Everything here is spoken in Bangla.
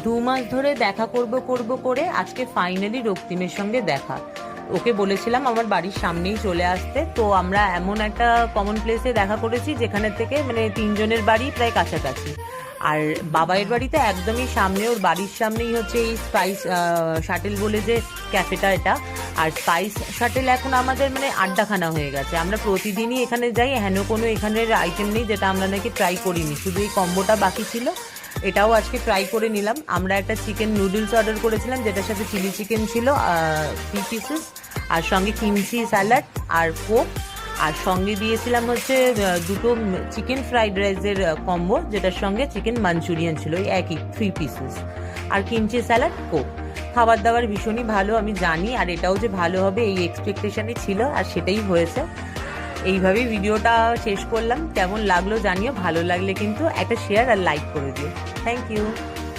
2 মাস ধরে দেখা করব করব করে আজকে ফাইনালি রক্তিমের সঙ্গে দেখা। ওকে বলেছিলাম আমার বাড়ির সামনেই চলে আসতে, তো আমরা এমন একটা কমন প্লেসে দেখা করেছি যেখানে থেকে মানে তিনজনের বাড়ি প্রায় কাছাকাছি। আর বাবাইয়ের বাড়িতে একদমই সামনে, ওর বাড়ির সামনেই হচ্ছে এই স্পাইস শাটেল বলে যে ক্যাফেটা এটা। আর স্পাইস শাটেল এখন আমাদের মানে আড্ডাখানা হয়ে গেছে, আমরা প্রতিদিনই এখানে যাই। হেন কোনো এখানের আইটেম নেই যেটা আমরা নাকি ট্রাই করিনি, শুধু এই কম্বোটা বাকি ছিল, এটাও আজকে ট্রাই করে নিলাম। আমরা একটা চিকেন নুডলস অর্ডার করেছিলাম যেটার সাথে চিলি চিকেন ছিল 3 পিসেস, আর সঙ্গে কিমচি স্যালাড আর কোক, আর সঙ্গে দিয়েছিলাম হচ্ছে দুটো চিকেন ফ্রাইড রাইসের কম্বো যেটার সঙ্গে চিকেন মাঞ্চুরিয়ান ছিল, এই একই 3 পিসেস, আর কিমচি স্যালাড কোক। খাবার দাবার ভীষণই ভালো আমি জানি, আর এটাও যে ভালো হবে এই এক্সপেকটেশনই ছিল, আর সেটাই হয়েছে। এইভাবেই ভিডিওটা শেষ করলাম। কেমন লাগলো জানিও, ভালো লাগলে কিন্তু একটা শেয়ার আর লাইক করে দিও। Thank you.